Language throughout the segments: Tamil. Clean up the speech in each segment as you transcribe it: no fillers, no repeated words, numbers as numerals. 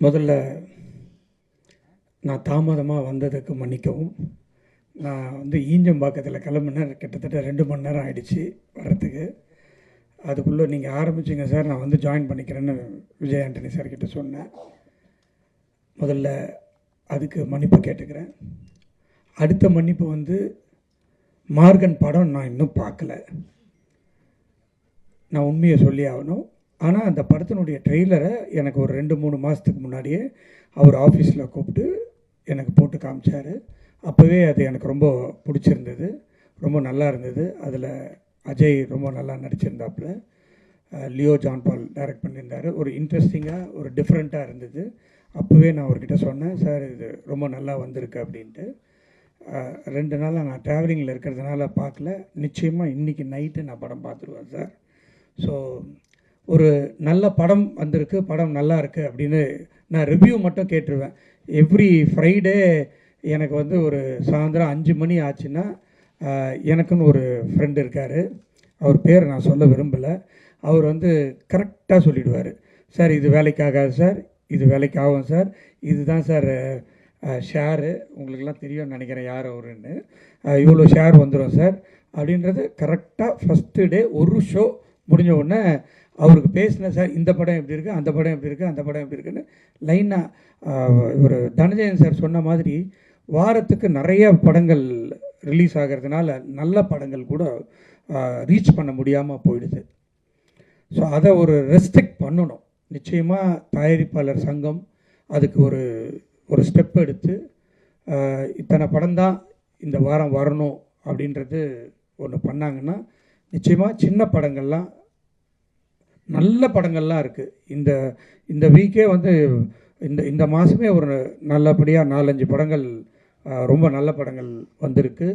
முதல்ல நான் தாமதமாக வந்ததுக்கு மன்னிக்கவும். நான் ஈஞ்சம்பாக்கத்தில் கிளம்புனேன். கிட்டத்தட்ட 2 மணி நேரம் ஆகிடுச்சு வர்றதுக்கு. அதுக்குள்ளே நீங்கள் ஆரம்பிச்சிங்க சார், நான் ஜாயின் பண்ணிக்கிறேன்னு விஜய் ஆண்டனி சார்கிட்ட சொன்னேன். முதல்ல அதுக்கு மன்னிப்பு கேட்டுக்கிறேன். அடுத்த மன்னிப்பு மார்கன் படம் நான் இன்னும் பார்க்கல. நான் உண்மையை சொல்லி ஆகணும். ஆனால் அந்த படத்தினுடைய ட்ரெய்லரை எனக்கு ஒரு 2-3 மாதத்துக்கு முன்னாடியே அவர் ஆஃபீஸில் கூப்பிட்டு எனக்கு போட்டு காமிச்சார். அப்போவே அது எனக்கு ரொம்ப பிடிச்சிருந்தது, ரொம்ப நல்லா இருந்தது. அதில் அஜய் ரொம்ப நல்லா நடிச்சிருந்தாப்புல, லியோ ஜான் பால் டைரக்ட் பண்ணியிருந்தார். ஒரு இன்ட்ரெஸ்டிங்காக, ஒரு டிஃப்ரெண்ட்டாக இருந்தது. அப்போவே நான் அவர்கிட்ட சொன்னேன், சார் இது ரொம்ப நல்லா வந்திருக்கு அப்படின்ட்டு. 2 நாளாக நான் ட்ராவலிங்கில் இருக்கிறதுனால பார்க்கல. நிச்சயமாக இன்றைக்கி நைட்டு நான் படம் பார்த்துருவேன் சார். ஸோ ஒரு நல்ல படம் வந்திருக்கு, படம் நல்லா இருக்குது அப்படின்னு நான் ரிவ்யூ மட்டும் கேட்டுருவேன். எவ்ரி ஃப்ரைடே எனக்கு ஒரு சாயந்தரம் 5 மணி ஆச்சுன்னா எனக்குன்னு ஒரு ஃப்ரெண்டு இருக்கார். அவர் பேர் நான் சொல்ல விரும்பலை. அவர் கரெக்டாக சொல்லிவிடுவார், சார் இது வேலைக்கு ஆகாது சார், இது வேலைக்கு ஆகும் சார், இதுதான் சார் ஷேரு, உங்களுக்கெல்லாம் தெரியும்னு நினைக்கிறேன் யார் அவருன்னு, இவ்வளோ ஷேர் வந்துடும் சார் அப்படின்றது கரெக்டாக ஃபஸ்ட்டு டே ஒரு ஷோ முடிஞ்ச உடனே அவருக்கு பேசினேன். சார் இந்த படம் எப்படி இருக்குது, அந்த படம் எப்படி இருக்குது, அந்த படம் எப்படி இருக்குன்னு லைனாக இவர் தனஞ்சயன் சார் சொன்ன மாதிரி வாரத்துக்கு நிறைய படங்கள் ரிலீஸ் ஆகிறதுனால நல்ல படங்கள் கூட ரீச் பண்ண முடியாமல் போயிடுது. ஸோ அதை ஒரு ரெஸ்ட்ரிக்ட் பண்ணணும். நிச்சயமாக தயாரிப்பாளர் சங்கம் அதுக்கு ஒரு ஸ்டெப் எடுத்து இத்தனை படம்தான் இந்த வாரம் வரணும் அப்படின்றது ஒன்று பண்ணாங்கன்னா நிச்சயமாக சின்ன படங்கள்லாம், நல்ல படங்கள்லாம் இருக்குது. இந்த வீக்கே இந்த மாதமே ஒரு நல்லபடியாக 4-5 படங்கள், ரொம்ப நல்ல படங்கள் வந்திருக்கு.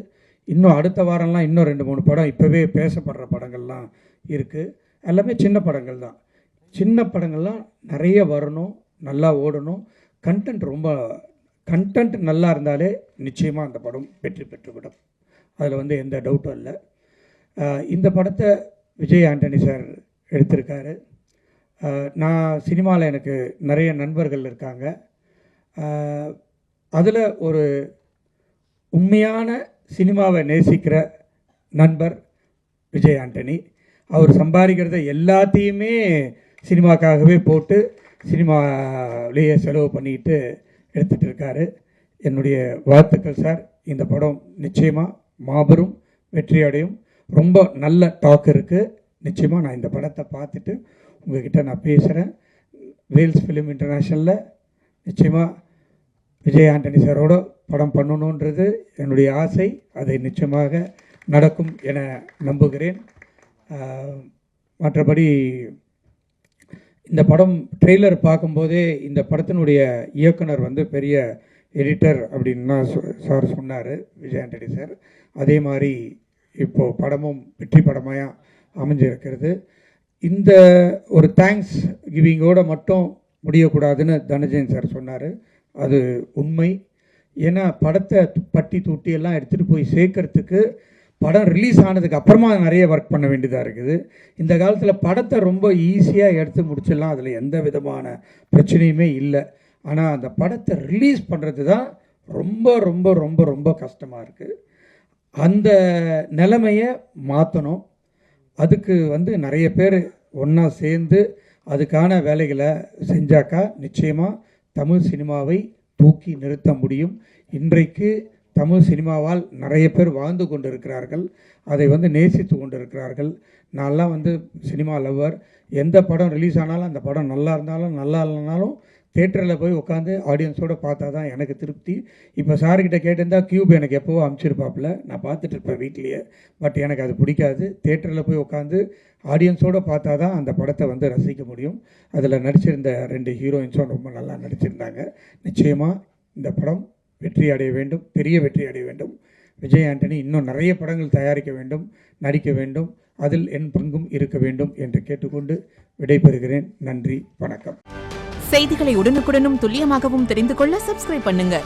இன்னும் அடுத்த வாரம்லாம் இன்னும் 2-3 படம் இப்போவே பேசப்படுற படங்கள்லாம் இருக்குது. எல்லாமே சின்ன படங்கள் தான். சின்ன படங்கள்லாம் நிறைய வரணும், நல்லா ஓடணும். கண்டென்ட் நல்லா இருந்தாலே நிச்சயமாக அந்த படம் வெற்றி பெற்றுவிடும். அதில் எந்த டவுட்டும் இல்லை. இந்த படத்தை விஜய் ஆண்டனி சார் எடுத்திருக்காரு. நான் சினிமாவில் எனக்கு நிறைய நண்பர்கள் இருக்காங்க. அதில் ஒரு உண்மையான சினிமாவை நேசிக்கிற நண்பர் விஜய் ஆண்டனி. அவர் சம்பாதிக்கிறத எல்லாத்தையுமே சினிமாக்காகவே போட்டு சினிமாவிலேயே செலவு பண்ணிக்கிட்டு எடுத்துகிட்டு இருக்காரு. என்னுடைய வாழ்த்துக்கள் சார். இந்த படம் நிச்சயமாக மாபெரும் வெற்றி அடையும். ரொம்ப நல்ல டாக் இருக்குது. நிச்சயமாக நான் இந்த படத்தை பார்த்துட்டு உங்கள்கிட்ட நான் பேசுகிறேன். வேல்ஸ் ஃபிலிம் இன்டர்நேஷ்னலில் நிச்சயமாக விஜய் ஆண்டனி சாரோட படம் பண்ணணுன்றது என்னுடைய ஆசை. அதை நிச்சயமாக நடக்கும் என நம்புகிறேன். மற்றபடி இந்த படம் ட்ரெய்லர் பார்க்கும்போதே இந்த படத்தினுடைய இயக்குனர் பெரிய எடிட்டர் அப்படின்னு சார் சொன்னார், விஜய் ஆண்டனி சார். அதே மாதிரி இப்போது படமும் வெற்றி படமாக அமைஞ்சிருக்கிறது. இந்த ஒரு தேங்க்ஸ் கிவிங்கோடு மட்டும் முடியக்கூடாதுன்னு தனஞ்சயன் சார் சொன்னார். அது உண்மை. ஏன்னா படத்தை பட்டி தூட்டி எல்லாம் எடுத்துகிட்டு போய் சேர்க்கறதுக்கு படம் ரிலீஸ் ஆனதுக்கு அப்புறமா நிறைய ஒர்க் பண்ண வேண்டியதாக இருக்குது. இந்த காலத்தில் படத்தை ரொம்ப ஈஸியாக எடுத்து முடிச்சிடலாம், அதில் எந்த விதமான பிரச்சனையுமே இல்லை. ஆனால் அந்த படத்தை ரிலீஸ் பண்ணுறது தான் ரொம்ப ரொம்ப ரொம்ப ரொம்ப கஷ்டமாக இருக்குது. அந்த நிலைமையை மாற்றணும். அதுக்கு நிறைய பேர் ஒன்றா சேர்ந்து அதுக்கான வேலைகளை செஞ்சாக்கா நிச்சயமாக தமிழ் சினிமாவை தூக்கி நிறுத்த முடியும். இன்றைக்கு தமிழ் சினிமாவால் நிறைய பேர் வாழ்ந்து கொண்டு இருக்கிறார்கள், அதை நேசித்து கொண்டு இருக்கிறார்கள். நான்லாம் சினிமா லவ்வர். எந்த படம் ரிலீஸ் ஆனாலும் அந்த படம் நல்லா இருந்தாலும் நல்லா இல்லைனாலும் தேட்டரில் போய் உட்காந்து ஆடியன்ஸோடு பார்த்தா தான் எனக்கு திருப்தி. இப்போ சார்கிட்ட கேட்டிருந்தால் கியூப் எனக்கு எப்போவோ அனுப்பிச்சிருப்பாப்புல, நான் பார்த்துட்டு இருப்பேன் வீட்லேயே. பட் எனக்கு அது பிடிக்காது. தேட்டரில் போய் உட்காந்து ஆடியன்ஸோடு பார்த்தா தான் அந்த படத்தை ரசிக்க முடியும். அதில் நடிச்சிருந்த 2 ஹீரோயின்ஸும் ரொம்ப நல்லா நடிச்சிருந்தாங்க. நிச்சயமாக இந்த படம் வெற்றி அடைய வேண்டும், பெரிய வெற்றி அடைய வேண்டும். விஜய் ஆண்டனி இன்னும் நிறைய படங்கள் தயாரிக்க வேண்டும், நடிக்க வேண்டும், அதில் என் பங்கும் இருக்க வேண்டும் என்று கேட்டுக்கொண்டு விடைபெறுகிறேன். நன்றி, வணக்கம். செய்திகளை உடனுக்குடனும் துல்லியமாகவும் தெரிந்து கொள்ள சப்ஸ்கிரைப் பண்ணுங்க.